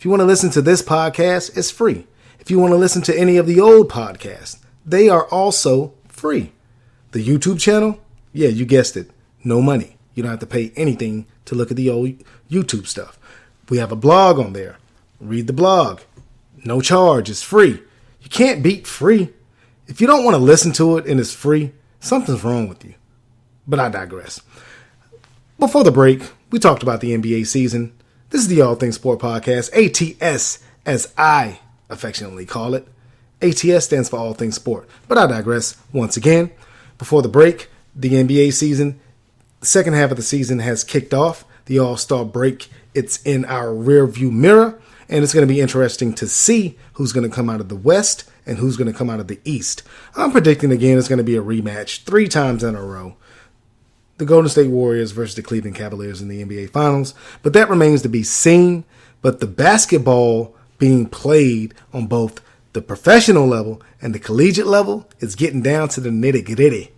If you want to listen to this podcast, it's free. If you want to listen to any of the old podcasts, they are also free. The YouTube channel, yeah, you guessed it, no money. You don't have to pay anything to look at the old YouTube stuff. We have a blog on there. Read the blog. No charge. It's free. You can't beat free. If you don't want to listen to it and it's free, something's wrong with you. But I digress. Before the break, we talked about the NBA season. This is the All Things Sport Podcast, ATS, as I affectionately call it. ATS stands for All Things Sport. But I digress once again. Before the break, the NBA season, the second half of the season has kicked off. The All-Star break, it's in our rear view mirror. And it's going to be interesting to see who's going to come out of the West and who's going to come out of the East. I'm predicting again it's going to be a rematch 3 times in a row. The Golden State Warriors versus the Cleveland Cavaliers in the NBA Finals. But that remains to be seen. But the basketball being played on both the professional level and the collegiate level is getting down to the nitty-gritty.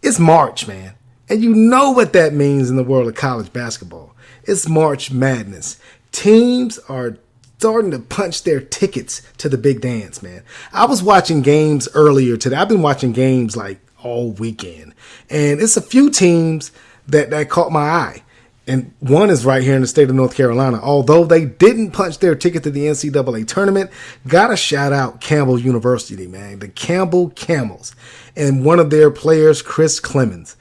It's March, man. And you know what that means in the world of college basketball. It's March Madness. Teams are starting to punch their tickets to the big dance, man. I was watching games earlier today. I've been watching games like all weekend. And it's a few teams that caught my eye. And one is right here in the state of North Carolina. Although they didn't punch their ticket to the NCAA tournament, gotta shout out Campbell University, man. The Campbell Camels. And one of their players, Chris Clemens.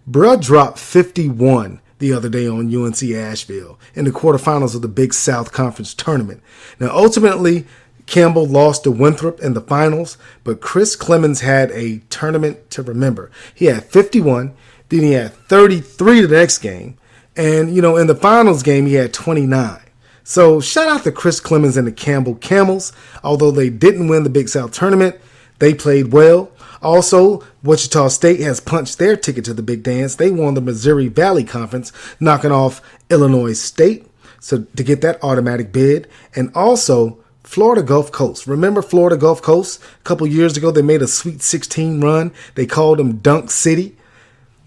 Bruh dropped 51 the other day on UNC Asheville in the quarterfinals of the Big South Conference tournament. Now, ultimately, Campbell lost to Winthrop in the finals, but Chris Clemens had a tournament to remember. He had 51, then he had 33 the next game, and, in the finals game, he had 29. So, shout out to Chris Clemens and the Campbell Camels. Although they didn't win the Big South tournament, they played well. Also, Wichita State has punched their ticket to the big dance. They won the Missouri Valley Conference, knocking off Illinois State so to get that automatic bid. And also, Florida Gulf Coast. Remember Florida Gulf Coast? A couple years ago, they made a Sweet 16 run. They called them Dunk City.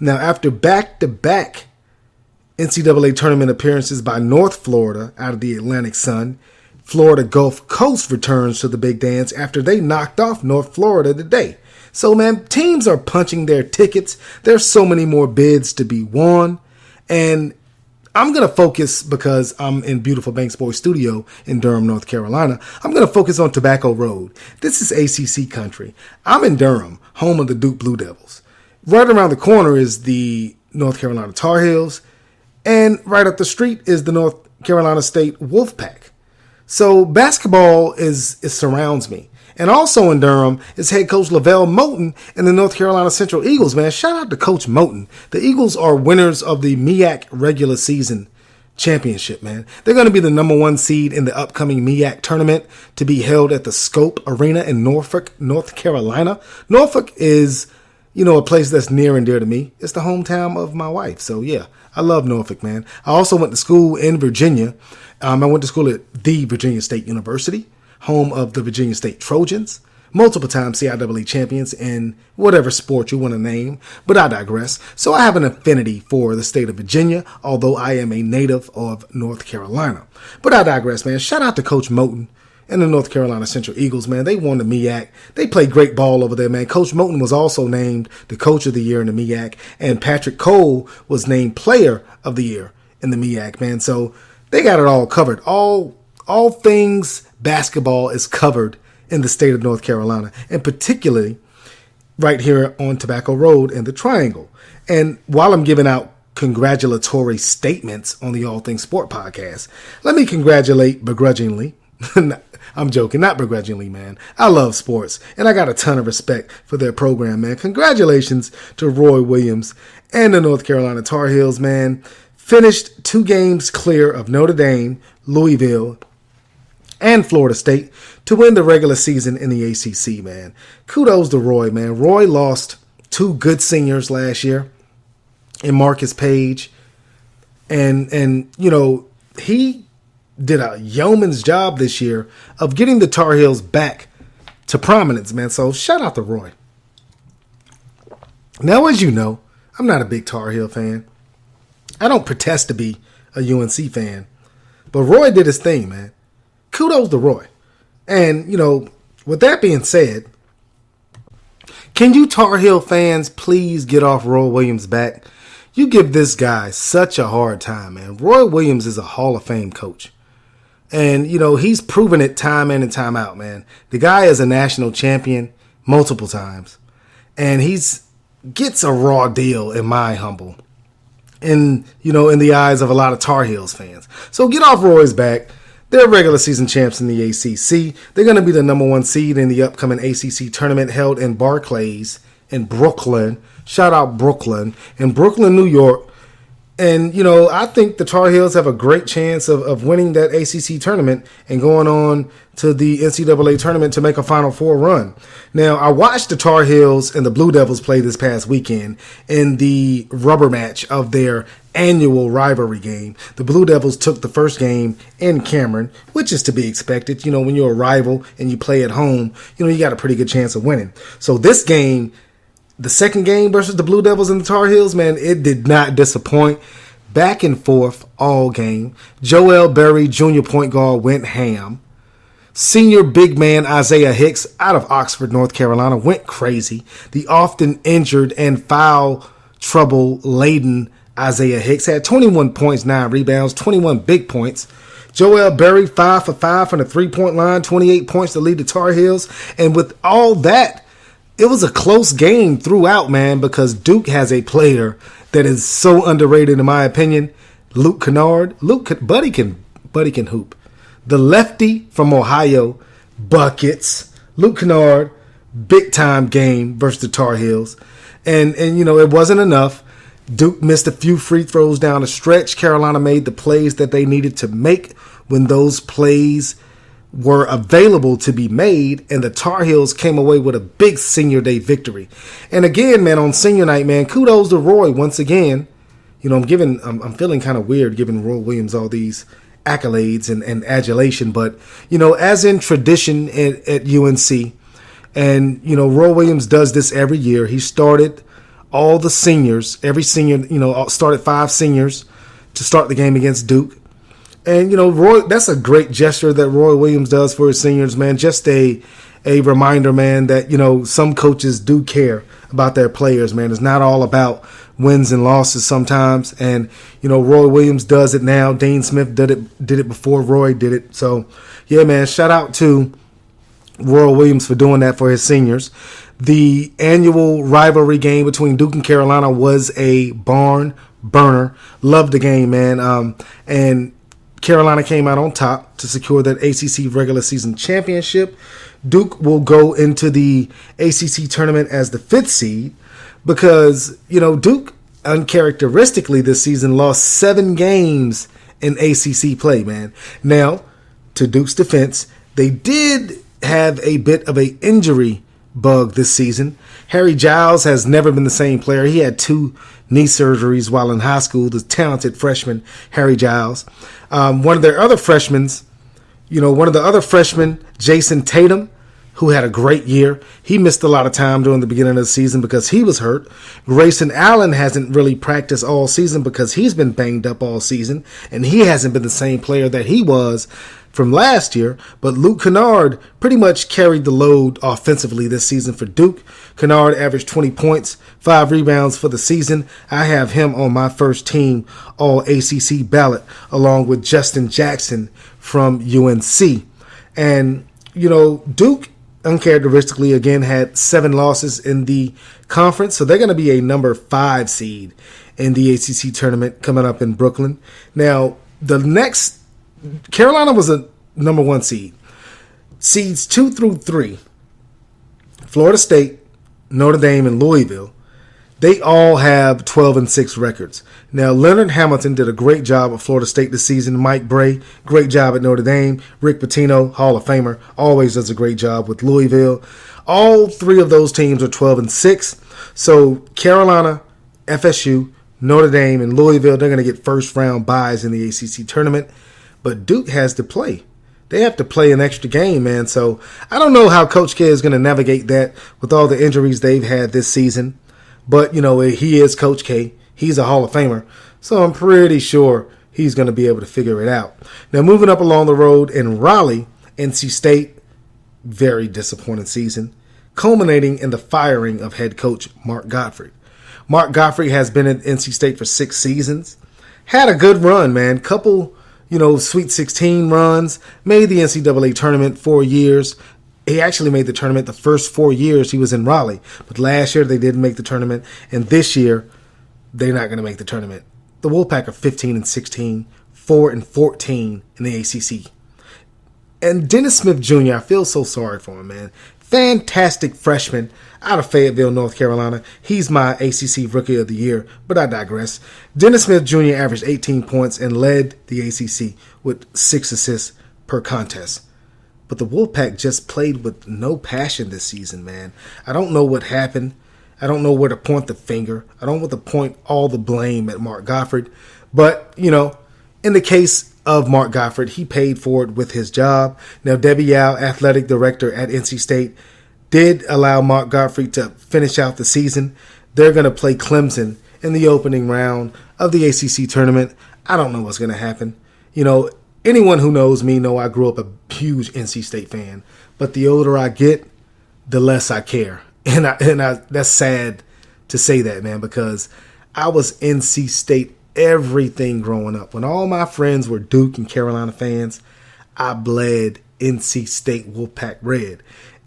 Now, after back-to-back NCAA tournament appearances by North Florida out of the Atlantic Sun, Florida Gulf Coast returns to the big dance after they knocked off North Florida today. So, man, teams are punching their tickets. There's so many more bids to be won. And I'm going to focus, because I'm in beautiful Banks Boy Studio in Durham, North Carolina, I'm going to focus on Tobacco Road. This is ACC country. I'm in Durham, home of the Duke Blue Devils. Right around the corner is the North Carolina Tar Heels. And right up the street is the North Carolina State Wolfpack. So basketball surrounds me. And also in Durham is head coach Lavelle Moten and the North Carolina Central Eagles, man. Shout out to Coach Moten. The Eagles are winners of the MEAC regular season championship, man. They're going to be the number 1 seed in the upcoming MEAC tournament to be held at the Scope Arena in Norfolk, North Carolina. Norfolk is, a place that's near and dear to me. It's the hometown of my wife. So, yeah, I love Norfolk, man. I also went to school in Virginia. I went to school at the Virginia State University, home of the Virginia State Trojans, multiple time CIAA champions in whatever sport you want to name, but I digress. So I have an affinity for the state of Virginia, although I am a native of North Carolina. But I digress, man. Shout out to Coach Moten and the North Carolina Central Eagles, man. They won the MEAC. They played great ball over there, man. Coach Moten was also named the Coach of the Year in the MEAC, and Patrick Cole was named Player of the Year in the MEAC, man. So they got it all covered. All things basketball is covered in the state of North Carolina, and particularly right here on Tobacco Road in the Triangle. And while I'm giving out congratulatory statements on the All Things Sport podcast, let me congratulate begrudgingly. I'm joking, not begrudgingly, man. I love sports, and I got a ton of respect for their program, man. Congratulations to Roy Williams and the North Carolina Tar Heels, man. Finished 2 games clear of Notre Dame, Louisville, and Florida State to win the regular season in the ACC, man. Kudos to Roy, man. Roy lost 2 good seniors last year in Marcus Page. And he did a yeoman's job this year of getting the Tar Heels back to prominence, man. So shout out to Roy. Now, as you know, I'm not a big Tar Heel fan. I don't pretend to be a UNC fan. But Roy did his thing, man. kudos to Roy. And, with that being said, can you Tar Heel fans please get off Roy Williams' back? You give this guy such a hard time, man. Roy Williams is a Hall of Fame coach. And, he's proven it time in and time out, man. The guy is a national champion multiple times. And gets a raw deal in my humble. In the eyes of a lot of Tar Heels fans. So get off Roy's back. They're regular season champs in the ACC. They're going to be the number 1 seed in the upcoming ACC tournament held in Barclays in Brooklyn. Shout out Brooklyn. In Brooklyn, New York. And, I think the Tar Heels have a great chance of winning that ACC tournament and going on to the NCAA tournament to make a Final Four run. Now, I watched the Tar Heels and the Blue Devils play this past weekend in the rubber match of their annual rivalry game. The Blue Devils took the first game in Cameron, which is to be expected. When you're a rival and you play at home, you got a pretty good chance of winning. So this game, the second game versus the Blue Devils and the Tar Heels, man, it did not disappoint. Back and forth all game. Joel Berry, junior point guard, went ham. Senior big man Isaiah Hicks out of Oxford, North Carolina, went crazy. The often injured and foul trouble-laden Isaiah Hicks had 21 points, 9 rebounds, 21 big points. Joel Berry, 5 for 5 from the three-point line, 28 points to lead the Tar Heels. And with all that, it was a close game throughout, man, because Duke has a player that is so underrated in my opinion. Luke Kennard. Buddy can hoop. The lefty from Ohio, buckets. Luke Kennard, big time game versus the Tar Heels. And it wasn't enough. Duke missed a few free throws down the stretch. Carolina made the plays that they needed to make when those plays were available to be made, and the Tar Heels came away with a big senior day victory. And again, man, on senior night, man, kudos to Roy once again. I'm feeling kind of weird giving Roy Williams all these accolades and adulation, but as in tradition at UNC, and Roy Williams does this every year. He started all the seniors, every senior, started 5 seniors to start the game against Duke. And, Roy, that's a great gesture that Roy Williams does for his seniors, man. Just a reminder, man, that, some coaches do care about their players, man. It's not all about wins and losses sometimes. And, Roy Williams does it now. Dean Smith did it before Roy did it. So, yeah, man, shout out to Roy Williams for doing that for his seniors. The annual rivalry game between Duke and Carolina was a barn burner. Loved the game, man. And Carolina came out on top to secure that ACC regular season championship. Duke will go into the ACC tournament as the 5th seed because, Duke uncharacteristically this season lost 7 games in ACC play, man. Now, to Duke's defense, they did have a bit of an injury bug this season. Harry Giles has never been the same player. He had 2 knee surgeries while in high school, the talented freshman Harry Giles. One of the other freshmen, Jason Tatum, who had a great year. He missed a lot of time during the beginning of the season because he was hurt. Grayson Allen hasn't really practiced all season because he's been banged up all season, and he hasn't been the same player that he was from last year. But Luke Kennard pretty much carried the load offensively this season for Duke. Kennard averaged 20 points, 5 rebounds for the season. I have him on my first team all ACC ballot along with Justin Jackson from UNC. And, Duke uncharacteristically again had 7 losses in the conference. So they're going to be a number 5 seed in the ACC tournament coming up in Brooklyn. Now, Carolina was a number 1 seed. Seeds 2 through 3, Florida State, Notre Dame, and Louisville, they all have 12-6 records. Now, Leonard Hamilton did a great job at Florida State this season. Mike Bray, great job at Notre Dame. Rick Pitino, Hall of Famer, always does a great job with Louisville. All 3 of those teams are 12-6. So Carolina, FSU, Notre Dame, and Louisville, they're going to get first-round byes in the ACC tournament. But Duke has to play. They have to play an extra game, man. So I don't know how Coach K is going to navigate that with all the injuries they've had this season. But, he is Coach K. He's a Hall of Famer. So I'm pretty sure he's going to be able to figure it out. Now, moving up along the road in Raleigh, NC State, very disappointing season, culminating in the firing of head coach Mark Gottfried. Mark Gottfried has been at NC State for 6 seasons. Had a good run, man. Couple, Sweet 16 runs. Made the NCAA tournament 4 years. He actually made the tournament the first 4 years he was in Raleigh. But last year they didn't make the tournament. And this year, they're not going to make the tournament. The Wolfpack are 15-16, 4-14 in the ACC. And Dennis Smith Jr., I feel so sorry for him, man. Fantastic freshman out of Fayetteville, North Carolina. He's my ACC Rookie of the Year, but I digress. Dennis Smith Jr. averaged 18 points and led the ACC with 6 assists per contest. But the Wolfpack just played with no passion this season, man. I don't know what happened. I don't know where to point the finger. I don't want to point all the blame at Mark Gottfried. But, in the case of Mark Gottfried, he paid for it with his job. Now, Debbie Yao, athletic director at NC State, did allow Mark Gottfried to finish out the season. They're going to play Clemson in the opening round of the ACC tournament. I don't know what's going to happen. Anyone who knows me know I grew up a huge NC State fan. But the older I get, the less I care. And that's sad to say that, man, because I was NC State everything growing up. When all my friends were Duke and Carolina fans, I bled NC State Wolfpack red.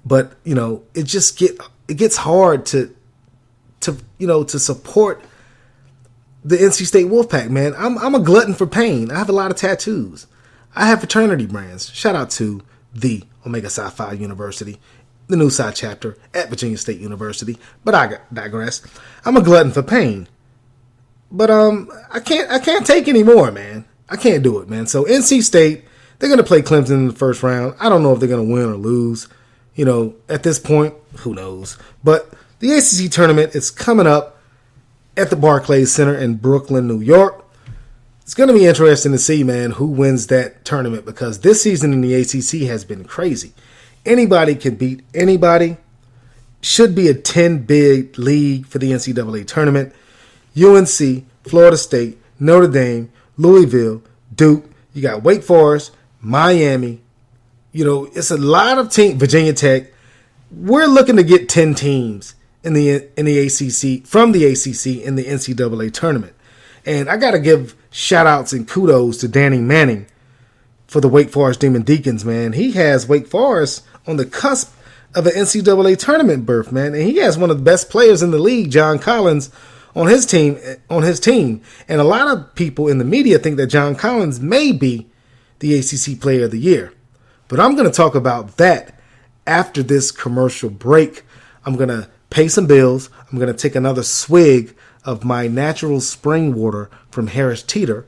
But, it gets hard to support the NC State Wolfpack, man. I'm a glutton for pain. I have a lot of tattoos. I have fraternity brands. Shout out to the Omega Psi Phi University, the New Psi chapter at Virginia State University. But I digress. I'm a glutton for pain. But I can't take any more, man. I can't do it, man. So NC State, they're going to play Clemson in the first round. I don't know if they're going to win or lose. At this point, who knows? But the ACC tournament is coming up at the Barclays Center in Brooklyn, New York. It's going to be interesting to see, man, who wins that tournament, because this season in the ACC has been crazy. Anybody can beat anybody. Should be a 10-bid league for the NCAA tournament. UNC, Florida State, Notre Dame, Louisville, Duke. You got Wake Forest, Miami. It's a lot of teams. Virginia Tech. We're looking to get 10 teams in the ACC, from the ACC in the NCAA tournament. And I got to give shout outs and kudos to Danny Manning for the Wake Forest Demon Deacons, man. He has Wake Forest on the cusp of an NCAA tournament berth, man. And he has one of the best players in the league, John Collins, on his team. And a lot of people in the media think that John Collins may be the ACC Player of the Year. But I'm going to talk about that after this commercial break. I'm going to pay some bills. I'm going to take another swig of my natural spring water from Harris Teeter,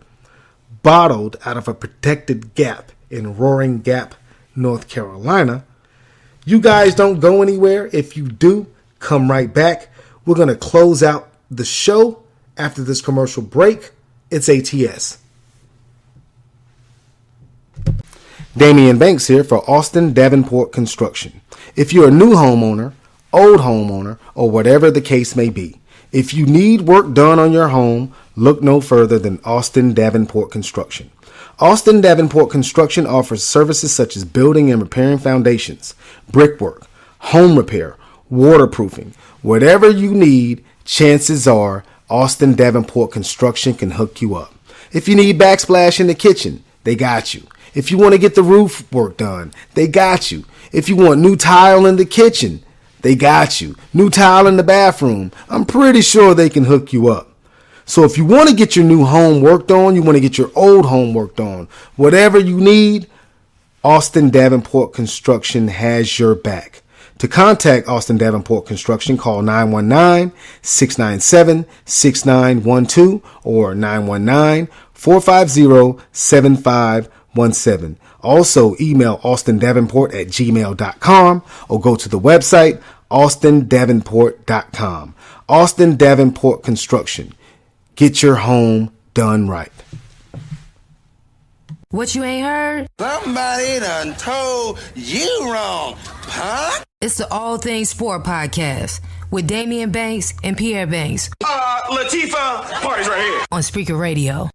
bottled out of a protected gap in Roaring Gap, North Carolina. You guys don't go anywhere. If you do, come right back. We're going to close out the show after this commercial break. It's ATS. Damian Banks here for Austin Davenport Construction. If you're a new homeowner, old homeowner, or whatever the case may be, if you need work done on your home, look no further than Austin Davenport Construction. Austin Davenport Construction offers services such as building and repairing foundations, brickwork, home repair, waterproofing. Whatever you need, chances are Austin Davenport Construction can hook you up. If you need backsplash in the kitchen, they got you. If you want to get the roof work done, they got you. If you want new tile in the kitchen, they got you. New tile in the bathroom, I'm pretty sure they can hook you up. So if you want to get your new home worked on, you want to get your old home worked on, whatever you need, Austin Davenport Construction has your back. To contact Austin Davenport Construction, call 919-697-6912 or 919-450-7517. Also, email austindavenport@gmail.com or go to the website austindavenport.com. Austin Davenport Construction. Get your home done right. What you ain't heard? Somebody done told you wrong, punk. It's the All Things Sport podcast with Damian Banks and Pierre Banks. Latifah, party's right here. On Spreaker Radio.